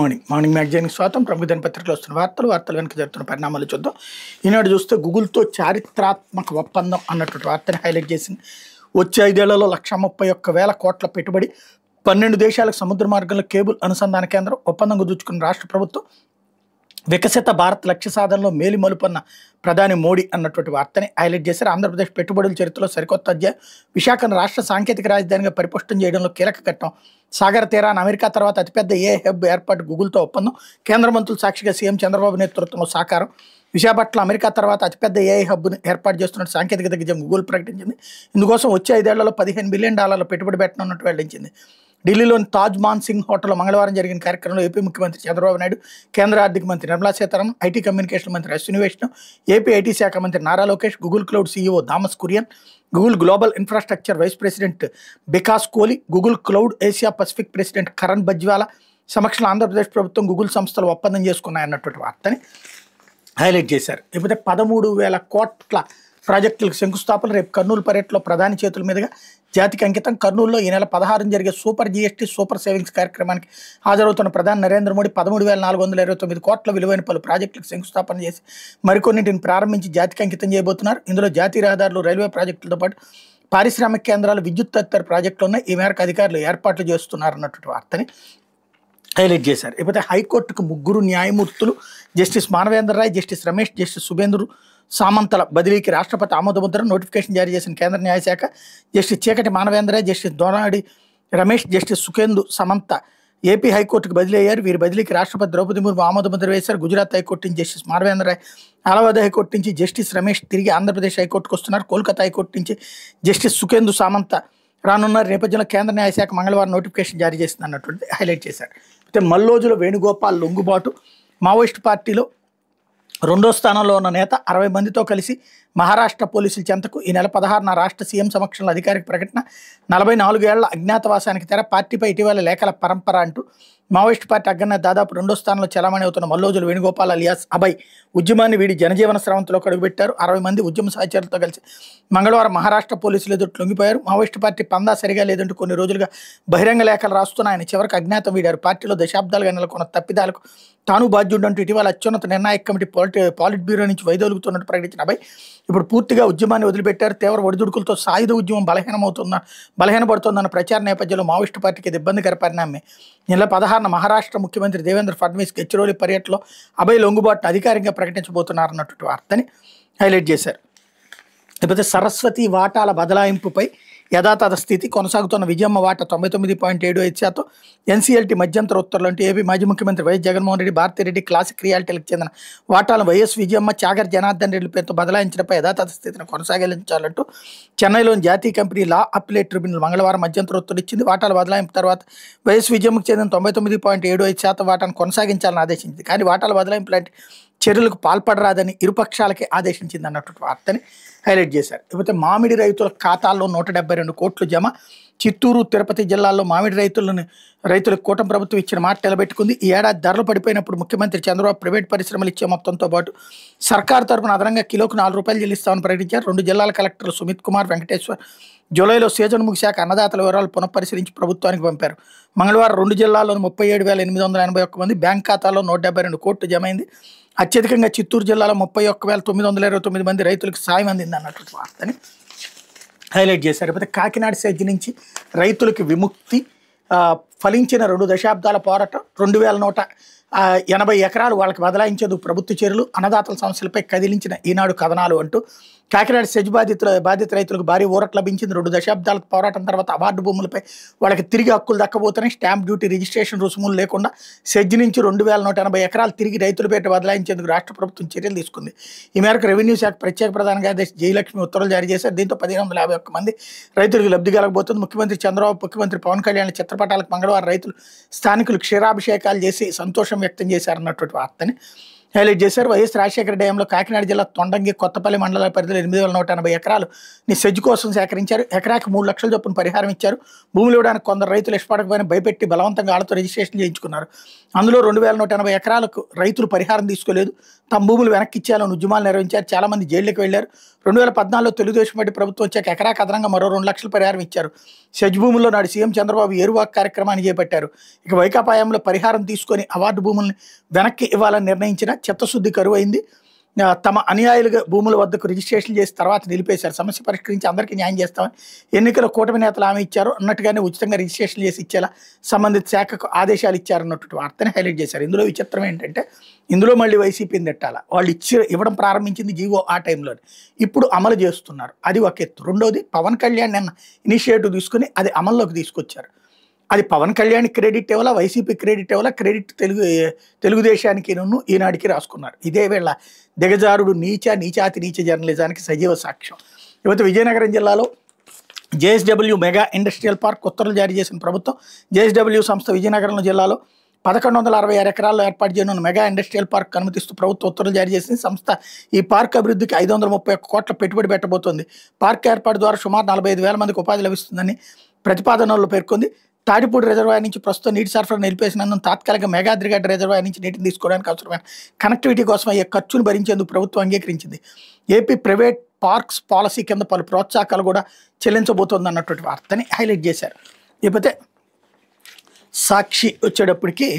Morning మ్యాగజైన్కి స్వాగతం. ప్రముఖ దినపత్రికలో వస్తున్న వార్తలు వెనక జరుగుతున్న పరిణామాలు చూద్దాం. ఈనాడు చూస్తే గూగుల్తో చారిత్రాత్మక ఒప్పందం అన్నటువంటి వార్తని హైలైట్ చేసింది. వచ్చే 5 ఏళ్లలో 131,000 కోట్ల పెట్టుబడి, 12 దేశాలకు సముద్ర మార్గంలో కేబుల్ అనుసంధాన కేంద్రం, ఒప్పందం కుదుర్చుకున్న రాష్ట్ర ప్రభుత్వం, వికసిత భారత్ లక్ష్య సాధనలో మేలి మలుపన్న ప్రధాని మోడీ అన్నటువంటి వార్తని హైలైట్ చేశారు. ఆంధ్రప్రదేశ్ పెట్టుబడుల చరిత్రలో సరికొత్త అధ్యాయం, విశాఖను రాష్ట్ర సాంకేతిక రాజధానిగా పరిపుష్టం చేయడంలో కీలక ఘట్టం, సాగర్ తీరాన అమెరికా తర్వాత అతిపెద్ద హబ్ ఏర్పాటు, గూగుల్తో ఒప్పందం, కేంద్ర మంత్రుల సాక్షిగా సీఎం చంద్రబాబు నేతృత్వంలో సాకారం, విశాఖపట్నం అమెరికా తర్వాత అతిపెద్ద హబ్ను ఏర్పాటు చేస్తున్న సాంకేతిక దిగ్గజం గూగుల్ ప్రకటించింది. ఇందుకోసం వచ్చే 5 ఏళ్లలో $15 బిలియన్ పెట్టుబడి పెట్టనున్నట్టు వెల్లడించింది. ఢిల్లీలోని తాజ్ మాన్ సింగ్ హోటల్లో మంగళవారం జరిగిన కార్యక్రమంలో ఏపీ ముఖ్యమంత్రి చంద్రబాబు నాయుడు, కేంద్ర ఆర్థిక మంత్రి నిర్మలా సీతారామన్, ఐటీ కమ్యూనికేషన్ మంత్రి అశ్విని వైష్ణవ్, ఏపీ ఐటీ శాఖ మంత్రి Nara Lokesh, Google cloud CEO Thomas Kurian, Google global infrastructure vice president Bikash Kohli, Google cloud Asia Pacific president Karan Bajwa సమక్షంలో ఆంధ్రప్రదేశ్ ప్రభుత్వం గూగుల్ సంస్థలు ఒప్పందం చేసుకున్నాయన్నటువంటి వార్తని హైలైట్ చేశారు. లేకపోతే 13,000 కోట్ల ప్రాజెక్టులకు శంకుస్థాపన రేపు కర్నూలు పర్యటనలో ప్రధాని చేతుల మీదుగా జాతికి అంకితం. కర్నూలులో ఈ నెల 16 జరిగే సూపర్ జీఎస్టీ సూపర్ సేవింగ్స్ కార్యక్రమానికి హాజరవుతున్న ప్రధాని నరేంద్ర మోడీ 13,429 కోట్ల విలువైన పలు ప్రాజెక్టులకు శంకుస్థాపన చేసి మరికొన్నింటిని ప్రారంభించి జాతికి అంకితం చేయబోతున్నారు. ఇందులో జాతీయ రహదారులు, రైల్వే ప్రాజెక్టులతో పాటు పారిశ్రామిక కేంద్రాలు, విద్యుత్ తదితర ప్రాజెక్టులు ఉన్నాయి. ఈ మేరకు అధికారులు ఏర్పాట్లు చేస్తున్నారన్నటువంటి వార్తని హైలైట్ చేశారు. లేకపోతే హైకోర్టుకు 3 న్యాయమూర్తులు justice Manavendra Roy, justice Ramesh, justice Subhendu సామంతల బదిలీకి రాష్ట్రపతి ఆమోదముద్ర నోటిఫికేషన్ జారీ చేసిన కేంద్ర న్యాయశాఖ justice Cheekati Manavendra Roy, justice Donadi Ramesh, justice Sukhendu Samanta AP హైకోర్టుకు బదిలీ అయ్యారు. వీరి బదిలీకి రాష్ట్రపతి ద్రౌపది ముర్ము ఆమోదముద్ర వేశారు. గుజరాత్ హైకోర్టు నుంచి జస్టిస్ మానవేంద్ర రాయ్, అలహాబాద్ హైకోర్టు నుంచి జస్టిస్ రమేష్ తిరిగి ఆంధ్రప్రదేశ్ హైకోర్టుకు వస్తున్నారు. కోల్కతా హైకోర్టు నుంచి జస్టిస్ సుఖేందు సామంత రానున్న నేపథ్యంలో కేంద్ర న్యాయశాఖ మంగళవారం నోటిఫికేషన్ జారీ చేసింది అన్నటువంటి హైలైట్ చేశారు. అయితే మల్లోజుల వేణుగోపాల్ లొంగుబాటు, మావోయిస్టు పార్టీలో 2వ స్థానంలో ఉన్న నేత 60 మందితో కలిసి మహారాష్ట్ర పోలీసుల చెంతకు ఈ నెల 16న రాష్ట్ర సీఎం సమక్షంలో అధికారిక ప్రకటన. 44 ఏళ్ల అజ్ఞాతవాసానికి తెర, పార్టీపై ఇటీవల లేఖల పరంపర అంటూ మావోయిస్టు పార్టీ అగ్రనేత దాదాపు 2వ స్థానంలో చలామణి అవుతున్న మల్లోజుల వేణుగోపాల్ అలియాస్ అభయ్ ఉద్యమాన్ని వీడి జనజీవన స్రవంతిలోకి అడుగుపెట్టారు. 60 మంది ఉద్యమ సహచరులతో కలిసి మంగళవారం మహారాష్ట్ర పోలీసులు ఎదుట లొంగిపోయారు. మావోయిస్టు పార్టీ పందా సరిగా లేదంటూ కొన్ని రోజులుగా బహిరంగ లేఖలు రాస్తున్న ఆయన చివరికి అజ్ఞాతం వీడారు. పార్టీలో దశాబ్దాలుగా నెలకొన్న తప్పిదాలకు తాను బాధ్యుడంటూ ఇటీవల అత్యున్నత నిర్ణాయక కమిటీ పాలిట్ బ్యూరో నుంచి వైదొలుగుతున్నట్టు ప్రకటించిన అభయ్ ఇప్పుడు పూర్తిగా ఉద్యమాన్ని వదిలిపెట్టారు. తీవ్ర ఒడిదుడుకులతో సాయుధ ఉద్యమం బలహీనపడుతోందన్న ప్రచార నేపథ్యంలో మావోయిస్టు పార్టీకి ఇది ఇబ్బందికర పరిణామమే. నెల 16న మహారాష్ట్ర ముఖ్యమంత్రి దేవేంద్ర ఫడ్నవీస్ గచ్చిరోలి పర్యటనలో అభయ్ లొంగుబాటును అధికారికంగా ప్రకటించబోతున్నారన్నటువంటి వార్తని హైలైట్ చేశారు. లేకపోతే సరస్వతి వాటాల బదలాయింపుపై యథాతథ స్థితి కొనసాగుతున్న. విజయమ్మ వాటా 99.75%. ఎన్సీఎల్టీ మధ్యంతర ఉత్తర్వులు అంటే ఏపీ మాజీ ముఖ్యమంత్రి వైఎస్ జగన్మోహన్ రెడ్డి, భారతిరెడ్డి క్లాసిక్ రియాలిటీలకు చెందిన వాటాలను వైఎస్ విజయమ్మ, చాగర్ జనార్దన్ రెడ్డి పేరుతో బదలాయించడంపై యథాతథ స్థితిని కొనసాగించాలంటూ చెన్నైలోని జాతీయ కంపెనీ లా అప్పిలేట్ ట్రిబ్యునల్ మంగళవారం మధ్యంతర ఉత్తర్వులు ఇచ్చింది. వాటాల బదలాయింపు తర్వాత వైఎస్ విజయమ్మకు చెందిన 99.75% వాటాను కొనసాగించాలని ఆదేశించింది. కానీ వాటాల బదలాయింపు లాంటి చర్యలకు పాల్పడరాదని ఇరుపక్షాలకే ఆదేశించింది అన్నటువంటి వార్తని హైలైట్ చేశారు. లేకపోతే మామిడి రైతుల ఖాతాల్లో 172 కోట్లు జమ. చిత్తూరు, తిరుపతి జిల్లాల్లో మామిడి రైతులకు కూటమి ప్రభుత్వం ఇచ్చిన మాట నిలబెట్టుకుంది. ఈ ఏడాది ధరలు పడిపోయినప్పుడు ముఖ్యమంత్రి చంద్రబాబు ప్రైవేట్ పరిశ్రమలు ఇచ్చే మొత్తంతో పాటు సర్కారు తరపున అదనంగా కిలోకు ₹4 చెల్లిస్తామని ప్రకటించారు. 2 జిల్లాల కలెక్టర్లు సుమిత్ కుమార్, వెంకటేశ్వర్ జూలైలో సీజన్ ముగిశాక అన్నదాతల వివరాలు పునఃపరిశీలించి ప్రభుత్వానికి పంపారు. మంగళవారం 2 జిల్లాల్లోని 37,881 మంది బ్యాంక్ ఖాతాల్లో 172 కోట్లు జమైంది. అత్యధికంగా చిత్తూరు జిల్లాలో 31,929 మంది రైతులకు సాయం అందింది అన్నటువంటి వార్తని హైలైట్ చేశారు. లేకపోతే కాకినాడ సెజ్ నుంచి రైతులకి విముక్తి, ఫలించిన 2 దశాబ్దాల పోరాటం, 2,180 ఎకరాలు వాళ్ళకి బదలాయించేందుకు ప్రభుత్వ చర్యలు, అన్నదాతల సమస్యలపై కదిలించిన ఈనాడు కథనాలు అంటూ కాకినాడ సెజ్ బాధిత రైతులకు భారీ ఊరట లభించింది. 2 దశాబ్దాల పోరాటం తర్వాత అవార్డు భూములపై వాళ్ళకి తిరిగి హక్కులు దక్కబోతున్నాయి. స్టాంప్ డ్యూటీ, రిజిస్ట్రేషన్ రుసుములు లేకుండా సెజ్ నుంచి 2,180 ఎకరాలు తిరిగి రైతుల పేట బదలాయించేందుకు రాష్ట్ర ప్రభుత్వం చర్యలు తీసుకుంది. ఈ మేరకు రెవెన్యూ శాఖ ప్రత్యేక ప్రధాన కార్యదర్శి జయలక్ష్మి ఉత్తర్వులు జారీ చేశారు. దీంతో 1,551 మంది రైతులకు లబ్ధి కలగబోతుంది. ముఖ్యమంత్రి చంద్రబాబు, ముఖ్యమంత్రి పవన్ కళ్యాణ్ చిత్రపటాలకు మంగళవారం రైతులు స్థానికులు క్షీరాభిషేకాలు చేసి సంతోషం వ్యక్తం చేశారన్నటువంటి వార్తని హైలైట్ చేశారు. వైఎస్ రాజశేఖర డ్యాంలో కాకినాడ జిల్లా తొండంగి కొత్తపల్లి మండల పరిధిలో 8,180 ఎకరాలు సెజ్ కోసం సేకరించారు. ఎకరాకి 3 లక్షల చొప్పున పరిహారం ఇచ్చారు. భూములు ఇవ్వడానికి కొందరు రైతులు ఇష్టపడకపోయినా భయపెట్టి బలవంతంగా వాళ్ళతో రిజిస్ట్రేషన్ చేయించుకున్నారు. అందులో 2,180 ఎకరాలకు రైతులు పరిహారం తీసుకోలేదు. తమ భూములు వెనక్కి ఇచ్చేయాలని ఉద్యమాలు నిర్వహించారు. చాలా మంది జైలుకి వెళ్లారు. 2014లో తెలుగుదేశం పార్టీ ప్రభుత్వం వచ్చాక ఎకరాకు అదనంగా మరో 2 లక్షల పరిహారం ఇచ్చారు. సెజ్ భూముల్లో నాడు సీఎం చంద్రబాబు ఏరువాక్ కార్యక్రమాన్ని చేపట్టారు. ఇక వైకాపాయంలో పరిహారం తీసుకొని అవార్డు భూముల్ని వెనక్కి ఇవ్వాలని నిర్ణయించిన చిత్తశుద్ధి కరువైంది. తమ అనుయాయులుగా భూముల వద్దకు రిజిస్ట్రేషన్ చేసి తర్వాత నిలిపేశారు. సమస్య పరిష్కరించి అందరికీ న్యాయం చేస్తామని ఎన్నికల కూటమి నేతలు హామీ ఇచ్చారు. అన్నట్టుగానే ఉచితంగా రిజిస్ట్రేషన్ చేసి ఇచ్చేలా సంబంధిత శాఖకు ఆదేశాలు ఇచ్చారన్నట్టు వార్తని హైలైట్ చేశారు. ఇందులో విచిత్రం ఏంటంటే ఇందులో మళ్ళీ వైసీపీని తిట్టాల. వాళ్ళు ఇవ్వడం ప్రారంభించింది జీవో ఆ టైంలో, ఇప్పుడు అమలు చేస్తున్నారు. అది ఒక ఎత్తు. రెండోది పవన్ కళ్యాణ్ నిన్న ఇనిషియేటివ్ తీసుకుని అది అమల్లోకి తీసుకొచ్చారు. అది పవన్ కళ్యాణ్ క్రెడిట్ ఇవ్వాలా, వైసీపీ క్రెడిట్ ఇవ్వాలా, క్రెడిట్ తెలుగుదేశానికి ఈనాడికి రాసుకున్నారు. ఇదే వేళ దిగజారుడు నీచాతి నీచ జర్నలిజానికి సజీవ సాక్ష్యం. ఇకపోతే విజయనగరం జిల్లాలో జేఎస్డబ్ల్యూ మెగా ఇండస్ట్రియల్ పార్క్ ఉత్తర్వులు జారీ చేసిన ప్రభుత్వం. జేఎస్డబ్ల్యూ సంస్థ విజయనగరం జిల్లాలో 1166 ఎకరాల్లో ఏర్పాటు చేయనున్న మెగా ఇండస్ట్రియల్ పార్క్ అనుమతిస్తూ ప్రభుత్వం ఉత్తర్వులు జారీ చేసింది. సంస్థ ఈ పార్క్ అభివృద్ధికి 531 కోట్ల పెట్టుబడి పెట్టబోతోంది. పార్క్ ఏర్పాటు ద్వారా సుమారు 45,000 మందికి ఉపాధి లభిస్తుందని ప్రతిపాదనలో పేర్కొంది. తాటిపూడి రిజర్వాయర్ నుంచి ప్రస్తుతం నీటి సరఫరా నిలిపేసినందున తాత్కాలిక మెగాద్రిగడ్డ రిజర్వాయర్ నుంచి నీటిని తీసుకోవడానికి అవసరమైన కనెక్టివిటీ కోసం అయ్యే ఖర్చును భరించేందుకు ప్రభుత్వం అంగీకరించింది. ఏపీ ప్రైవేట్ పార్క్స్ పాలసీ కింద పలు ప్రోత్సాహకాలు కూడా చెల్లించబోతోంది అన్నటువంటి వార్తని హైలైట్ చేశారు. లేకపోతే సాక్షి వచ్చేటప్పటికి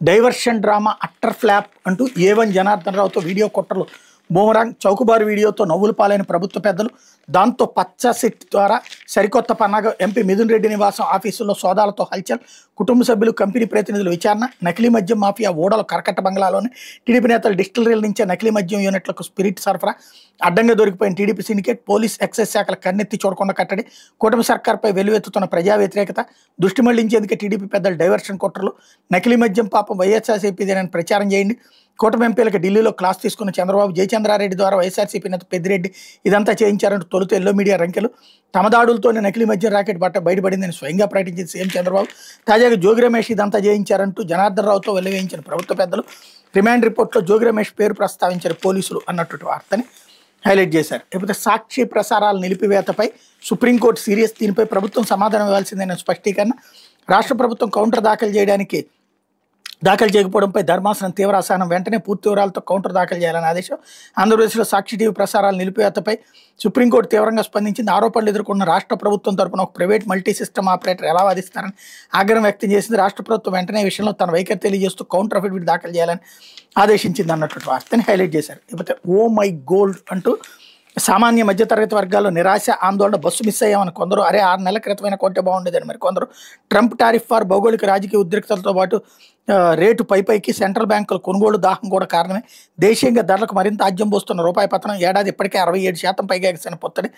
డైవర్షన్ డ్రామా అట్టర్ ఫ్లాప్ అంటూ A1 జనార్దన్ రావుతో వీడియో కుట్రలు బూమరాంగ్ చౌకబారు వీడియోతో నవ్వులు పాలైన ప్రభుత్వ పెద్దలు. దాంతో పచ్చ సెట్ ద్వారా సరికొత్త పన్నాగం. ఎంపీ మిథున్ రెడ్డి నివాసం ఆఫీసుల్లో సోదాలతో హల్చల్. కుటుంబ సభ్యులు కంపెనీ ప్రతినిధులు విచారణ. నకిలీ మద్యం మాఫియా ఓడల కరకట్ట బంగ్లాలోని టీడీపీ నేతలు డిస్టిలరీల నుంచే నకిలీ మద్యం యూనిట్లకు స్పిరిట్ సరఫరా. అడ్డంగా దొరికిపోయిన టీడీపీ సిండికేట్. పోలీస్ ఎక్సైజ్ శాఖల కన్నెత్తి చూడకుండా కట్టడి. కూటమి సర్కార్పై వెలువెత్తుతున్న ప్రజా వ్యతిరేకత. దృష్టి మళ్లించేందుకే టీడీపీ పెద్దలు డైవర్షన్ కుట్రలు. నకిలీ మద్యం పాపం వైఎస్ఆర్సీపీదేనని ప్రచారం చేయండి. కూటమి ఎంపీలకు ఢిల్లీలో క్లాస్ తీసుకున్న చంద్రబాబు జయచంద్రారెడ్డి ద్వారా వైఎస్ఆర్సీపీ నేత పెద్దిరెడ్డి ఇదంతా చేయించారంటూ తొలుత ఎల్లో మీడియా రంకెలు. తమ దాడులతోనే నకిలీ మద్యం రాకెట్ బయటపడిందని స్వయంగా ప్రకటించింది సీఎం చంద్రబాబు. తాజాగా జోగి రమేష్ ఇదంతా చేయించారంటూ జనార్దన్ రావుతో వెల్లవేయించిన ప్రభుత్వ పెద్దలు. రిమాండ్ రిపోర్ట్లో జోగి రమేష్ పేరు ప్రస్తావించారు పోలీసులు అన్నట్టు వార్తని హైలైట్ చేశారు. లేకపోతే సాక్షి ప్రసారాల నిలిపివేతపై సుప్రీంకోర్టు సీరియస్. దీనిపై ప్రభుత్వం సమాధానం ఇవ్వాల్సిందనే స్పష్టీకరణ. రాష్ట్ర ప్రభుత్వం కౌంటర్ దాఖలు చేయకపోవడంపై ధర్మాసనం తీవ్ర అసహనం. వెంటనే పూర్తి వివరాలతో కౌంటర్ దాఖలు చేయాలని ఆదేశం. ఆంధ్రప్రదేశ్లో సాక్షి టీవీ ప్రసారాల నిలిపివేతపై సుప్రీంకోర్టు తీవ్రంగా స్పందించింది. ఆరోపణలు ఎదుర్కొన్న రాష్ట్ర ప్రభుత్వం తరపున ఒక ప్రైవేట్ మల్టీ సిస్టమ్ ఆపరేటర్ ఎలా వాదిస్తారని ఆగ్రహం వ్యక్తం చేసింది. రాష్ట్ర ప్రభుత్వం వెంటనే విషయంలో తన వైఖరి తెలియజేస్తూ కౌంటర్ అఫిడవిట్ దాఖలు చేయాలని ఆదేశించింది అన్నట్టు వార్తని హైలైట్ చేశారు. లేకపోతే ఓ మై గోల్డ్ అంటూ సామాన్య మధ్యతరగతి వర్గాల్లో నిరాశ ఆందోళన. బస్సు మిస్ అయ్యామని కొందరు, 6 నెలల క్రితమైన కొంటే బాగుండేదని మరి కొందరు. ట్రంప్ టారిఫ్ వార్ భౌగోళిక రాజకీయ ఉద్రిక్తలతో పాటు రేటు పైకి సెంట్రల్ బ్యాంకుల కొనుగోలు దాహం కూడా కారణమే. దేశీయంగా ధరలకు మరింత ఆజ్యం పోస్తున్న రూపాయి పతనం. ఏడాది ఇప్పటికే 67% పైగా ఎగసిన పొత్తడి.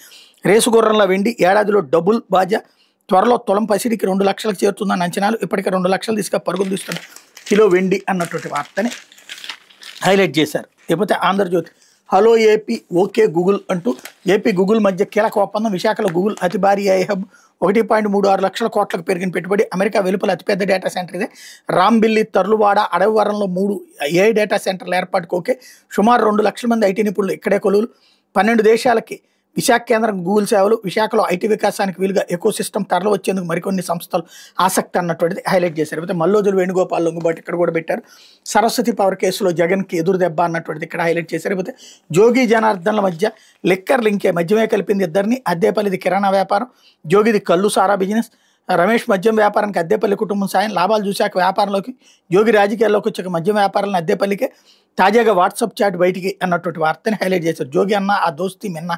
రేసు గుర్రంలో వెండి ఏడాదిలో డబుల్ బాజా. త్వరలో తులం పసిడికి 2 లక్షలకు చేరుతుందని అంచనాలు. ఇప్పటికే 2 లక్షలు తీసుకు పరుగులు తీస్తున్న కిలో వెండి అన్నటువంటి వార్తని హైలైట్ చేశారు. లేకపోతే Andhrajyothy hello AP okay Google అంటూ ఏపీ గూగుల్ మధ్య కీలక ఒప్పందం. విశాఖలో గూగుల్ అతి భారీ AI హబ్. 1.36 లక్షల కోట్లకు పెరిగిన పెట్టుబడి. అమెరికా వెలుపల అతిపెద్ద డేటా సెంటర్ ఇదే. రాంబిల్లి, తర్లువాడ, అడవివరంలో 3 AI డేటా సెంటర్ల ఏర్పాటుకు ఓకే. సుమారు 2 లక్షల మంది ఐటీ నిపుణులు ఇక్కడే కొలువులు. 12 దేశాలకి విశాఖ కేంద్రం గూగుల్ సేవలు. విశాఖలో ఐటీ వికాసానికి వీలుగా ఎకో సిస్టమ్ తరలి వచ్చేందుకు మరికొన్ని సంస్థలు ఆసక్తి అన్నటువంటిది హైలైట్ చేశారు. అయితే మల్లోజులు వేణుగోపాల్ లొంగుబాటు ఇక్కడ కూడా పెట్టారు. సరస్వతి పవర్ కేసులో జగన్కి ఎదురు దెబ్బ అన్నటువంటిది ఇక్కడ హైలైట్ చేశారు. అయితే జోగి జనార్దన్ల మధ్య లిక్కర్ లింకే. మద్యమే కలిపింది ఇద్దరిని. అద్దేపల్లిది కిరాణా వ్యాపారం, జోగిది కళ్ళు సారా బిజినెస్. రమేష్ మద్యం వ్యాపారానికి అద్దేపల్లి కుటుంబం సాయం. లాభాలు చూశాక వ్యాపారంలోకి. యోగి రాజకీయాల్లోకి వచ్చాక మద్యం వ్యాపారాలను అద్దేపల్లికే. తాజాగా వాట్సాప్ చాట్ బయటికి అన్నటువంటి వార్తని హైలైట్ చేశారు. జోగి అన్న ఆ దోస్తి మిన్న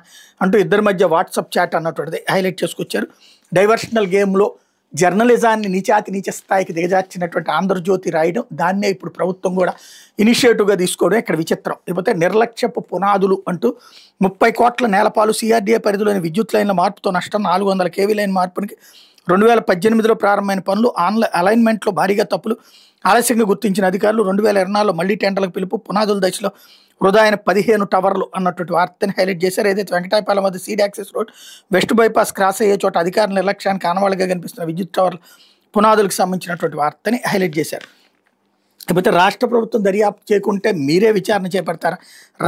అంటూ ఇద్దరి మధ్య వాట్సాప్ చాట్ అన్నటువంటిది హైలైట్ చేసుకొచ్చారు. డైవర్షనల్ గేమ్లో జర్నలిజాన్ని నీచ స్థాయికి దిగజార్చినటువంటి ఆంధ్రజ్యోతి రాయడం, దాన్నే ఇప్పుడు ప్రభుత్వం కూడా ఇనిషియేటివ్గా తీసుకోవడం ఇక్కడ విచిత్రం. లేకపోతే నిర్లక్ష్యపు పునాదులు అంటూ 30 కోట్ల నేలపాలు. CRDA పరిధిలోని విద్యుత్ లైన్ల మార్పుతో నష్టం. 400 kV లైన్ మార్పునికి 2018లో ప్రారంభమైన పనులు. అలైన్మెంట్లో భారీగా తప్పులు. ఆలస్యంగా గుర్తించిన అధికారులు. 2024లో మళ్లీ టెండర్లకు పిలుపు. పునాదుల దశలో వృధా అయిన 15 టవర్లు అన్నటువంటి వార్తని హైలైట్ చేశారు. ఏదైతే వెంకటాయపాలెం వద్ద seed access road west bypass cross అయ్యే చోట అధికారుల నిర్లక్ష్యానికి ఆనవాళ్ళుగా కనిపిస్తున్న విద్యుత్ టవర్లు పునాదులకు సంబంధించినటువంటి వార్తని హైలైట్ చేశారు. లేకపోతే రాష్ట్ర ప్రభుత్వం దర్యాప్తు చేయకుంటే మీరే విచారణ చేపడతారా,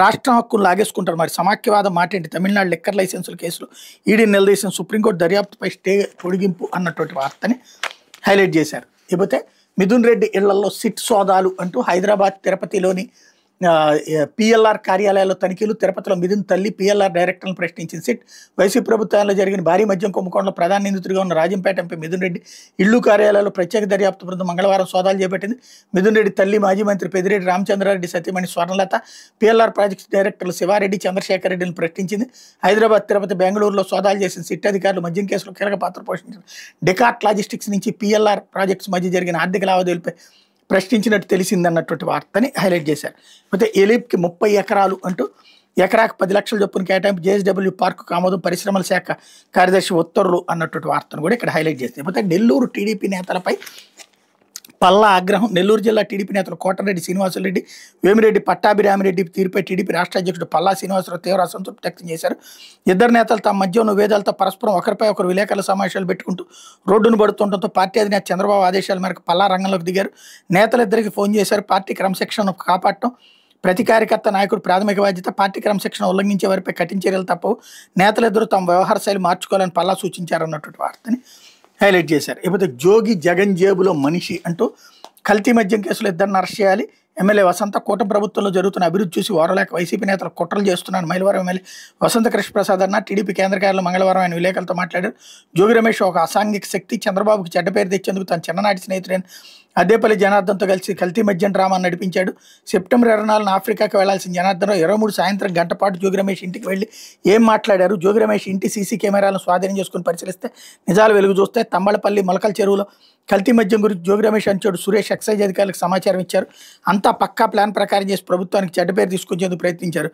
రాష్ట్రం హక్కును లాగేసుకుంటారు, మరి సమాఖ్యవాదం మాట ఏంటి, తమిళనాడు లిక్కర్ లైసెన్సుల కేసులు ఈడీ నిలదీసిన సుప్రీంకోర్టు దర్యాప్తుపై స్టే పొడిగింపు అన్నటువంటి వార్తని హైలైట్ చేశారు. లేకపోతే మిథున్ రెడ్డి ఇళ్లలో సిట్ సోదాలు అంటూ హైదరాబాద్ తిరుపతిలోని పిఎల్ఆర్ కార్యాలయాల్లో తనిఖీలు, తిరుపతిలో మిథున్ తల్లి పిఎల్ఆర్ డైరెక్టర్లను ప్రశ్నించిన సిట్, వైసీపీ ప్రభుత్వంలో జరిగిన భారీ మద్యం కుంభకోణంలో ప్రధాన నిందితుడిగా ఉన్న రాజంపేట ఎంపీ మిథున్ రెడ్డి ఇళ్లు కార్యాలయాల్లో ప్రత్యేక దర్యాప్తు బృందం మంగళవారం సోదాలు చేపట్టింది. మిథున్ రెడ్డి తల్లి మాజీ మంత్రి పెద్దిరెడ్డి రామచంద్రారెడ్డి సతీమణి స్వర్ణలత, పిఎల్ఆర్ ప్రాజెక్ట్స్ డైరెక్టర్లు శివారెడ్డి చంద్రశేఖర్ రెడ్డిని ప్రశ్నించింది. హైదరాబాద్, తిరుపతి, బెంగళూరులో సోదాలు చేసిన సిట్ అధికారులు మద్యం కేసులో కీలక పాత్ర పోషించారు. డెకార్ట్ లాజిస్టిక్స్ నుంచి పిఎల్ఆర్ ప్రాజెక్ట్స్ మధ్య జరిగిన ఆర్థిక లావాదేవీలపై ప్రశ్నించినట్టు తెలిసిందన్నటువంటి వార్తని హైలైట్ చేశారు. అయితే ఎలిప్కి 30 ఎకరాలు అంటూ ఎకరాకు 10 లక్షల చొప్పున కేటాయింపు, జేఎస్డబ్ల్యూ పార్కు ఆమోదం, పరిశ్రమల శాఖ కార్యదర్శి ఉత్తర్వులు అన్నటువంటి వార్తను కూడా ఇక్కడ హైలైట్ చేస్తారు. అయితే నెల్లూరు టీడీపీ నేతలపై పల్లా ఆగ్రహం. నెల్లూరు జిల్లా టీడీపీ నేతలు కోటరెడ్డి శ్రీనివాసరెడ్డి, వేమిరెడ్డి పట్టాభిరామిరెడ్డి తీరుపై టీడీపీ రాష్ట్ర అధ్యక్షుడు పల్లా శ్రీనివాసరావు తీవ్ర అసంతృప్తి వ్యక్తం చేశారు. ఇద్దరు నేతలు తమ మధ్య ఉన్న విభేదాలతో పరస్పరం ఒకరిపై ఒకరు విలేకరుల సమావేశాలు పెట్టుకుంటూ రోడ్డును పడుతుండటంతో పార్టీ అధినేత చంద్రబాబు ఆదేశాల మేరకు పల్లా రంగంలోకి దిగారు. నేతలిద్దరికి ఫోన్ చేశారు. పార్టీ క్రమశిక్షణను కాపాడటం ప్రతి కార్యకర్త నాయకుడు ప్రాథమిక బాధ్యత, పార్టీ క్రమశిక్షణ ఉల్లంఘించే వారిపై కఠిన చర్యలు తప్పవు, నేతలిద్దరూ తమ వ్యవహార శైలి మార్చుకోవాలని పల్లా సూచించారన్నటువంటి వార్తని హైలైట్ చేశారు. ఇకపోతే జోగి జగన్ జేబులో మనిషి అంటూ కల్తీ మద్యం కేసులో ఇద్దరిని అరెస్ట్ చేయాలి. ఎమ్మెల్యే వసంత, కూటమి ప్రభుత్వంలో జరుగుతున్న అభివృద్ధి చూసి ఓరలేక వైసీపీ నేతలు కుట్రలు చేస్తున్నారని మైలవరం ఎమ్మెల్యే వసంత కృష్ణప్రసాద్ అన్న టీడీపీ కేంద్ర కార్యాలయంలో మంగళవారం ఆయన విలేకరులతో మాట్లాడారు. జోగి రమేష్ ఒక అసాంఘిక శక్తి, చంద్రబాబుకి చెడ్డ పేరు తెచ్చేందుకు తన చిన్ననాటి స్నేహితుడైన అద్దేపల్లి జనార్దన్తో కలిసి కల్తీ మద్యం డ్రామాను నడిపించాడు. సెప్టెంబర్ 24న ఆఫ్రికాకి వెళ్లాల్సిన జనార్దన్ 23 సాయంత్రం గంట పాటు జోగి రమేష్ ఇంటికి వెళ్ళి ఏం మాట్లాడారు, జోగి రమేష్ ఇంటి సీసీ కెమెరాలను స్వాధీనం చేసుకుని పరిశీలిస్తే నిజాలు వెలుగు చూస్తే తంబళపల్లి మొలకల చెరువులో కల్తీ మద్యం గురించి జోగి రమేష్ అంచాడు సురేష్ ఎక్సైజ్ అధికారులకు సమాచారం ఇచ్చారు. అంతా పక్కా ప్లాన్ ప్రకారం చేసి ప్రభుత్వానికి చెడ్డ పేరు తీసుకొచ్చేందుకు ప్రయత్నించారు.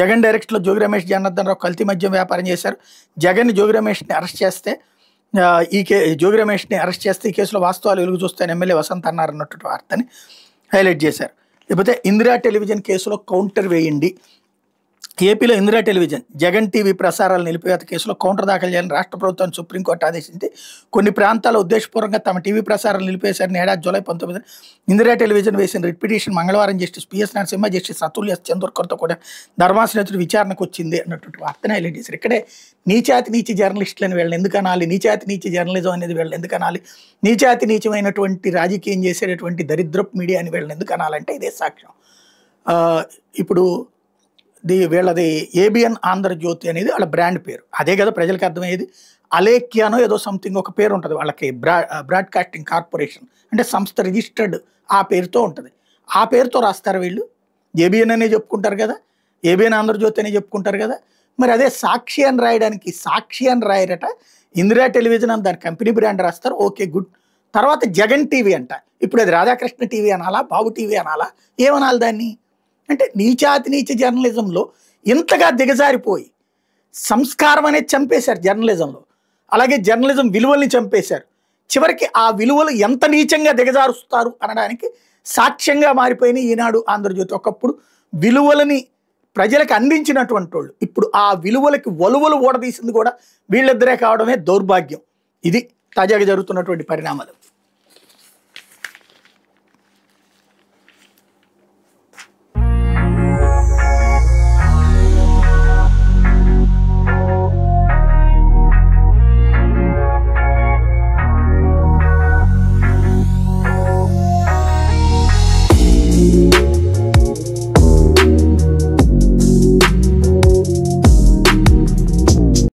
జగన్ డైరెక్షన్లో జోగి రమేష్, జనార్దన్ రావు కల్తీ మద్యం వ్యాపారం చేశారు. జోగి రమేష్ని అరెస్ట్ చేస్తే ఈ కేసులో వాస్తవాలు వెలుగు చూస్తాయని ఎమ్మెల్యే వసంత్ అన్నారన్నటువంటి వార్తని హైలైట్ చేశారు. లేకపోతే ఇందిరా టెలివిజన్ కేసులో కౌంటర్ వేయండి. ఏపీలో ఇందిరా టెలివిజన్, జగన్ టీవీ ప్రసారాలు నిలిపివేత కేసులో కౌంటర్ దాఖలు చేయాలని రాష్ట్ర ప్రభుత్వాన్ని సుప్రీంకోర్టు ఆదేశించింది. కొన్ని ప్రాంతాల్లో ఉద్దేశపూర్వకంగా తమ టీవీ ప్రసారాలు నిలిపేశారని ఏడాది జూలై 19 ఇందిరా టెలివిజన్ వేసిన రిట్ పిటిషన్ మంగళవారం justice PS Narasimha, justice Atul S చందోర్కర్తో కూడా ధర్మాసనేతుడు విచారణకు వచ్చింది అన్నటువంటి వార్తను హైలైట్ చేశారు. ఇక్కడే నీచి జర్నలిస్టులని వీళ్ళని ఎందుకు అనాలి, నీచి జర్నలిజం అనేది వీళ్ళని ఎందుకు అనాలి, నీచమైనటువంటి రాజకీయం చేసేటటువంటి దరిద్రపు మీడియా అని వీళ్ళని ఎందుకు అనాలంటే ఇదే సాక్ష్యం. ఇప్పుడు వీళ్ళది ఏబిఎన్ ఆంధ్రజ్యోతి అనేది వాళ్ళ బ్రాండ్ పేరు, అదే కదా ప్రజలకు అర్థమయ్యేది. అలేఖ్యానో ఏదో సంథింగ్ ఒక పేరు ఉంటుంది వాళ్ళకి, బ్రాడ్కాస్టింగ్ కార్పొరేషన్ అంటే సంస్థ రిజిస్టర్డ్ ఆ పేరుతో ఉంటుంది. ఆ పేరుతో రాస్తారు వీళ్ళు. ఏబిఎన్ అనే చెప్పుకుంటారు కదా, ఏబిఎన్ ఆంధ్రజ్యోతి అనే చెప్పుకుంటారు కదా. మరి అదే సాక్షి అని రాయడానికి సాక్షి అని రాయరట, ఇందిరా టెలివిజన్ అని దాని కంపెనీ బ్రాండ్ రాస్తారు. Okay good. తర్వాత జగన్ టీవీ అంట, ఇప్పుడు అది రాధాకృష్ణ టీవీ అనాలా, బాబు టీవీ అనాలా, ఏమనాలి దాన్ని? అంటే నీచ జర్నలిజంలో ఇంతగా దిగజారిపోయి సంస్కారం అనేది చంపేశారు జర్నలిజంలో. అలాగే జర్నలిజం విలువల్ని చంపేశారు. చివరికి ఆ విలువలు ఎంత నీచంగా దిగజారుస్తారు అనడానికి సాక్ష్యంగా మారిపోయిన ఈనాడు, ఆంధ్రజ్యోతి. ఒకప్పుడు విలువలని ప్రజలకు అందించినటువంటి వాళ్ళు ఇప్పుడు ఆ విలువలకి వలువలు ఓడదీసింది కూడా వీళ్ళిద్దరే కావడమే దౌర్భాగ్యం. ఇది తాజాగా జరుగుతున్నటువంటి పరిణామాలు.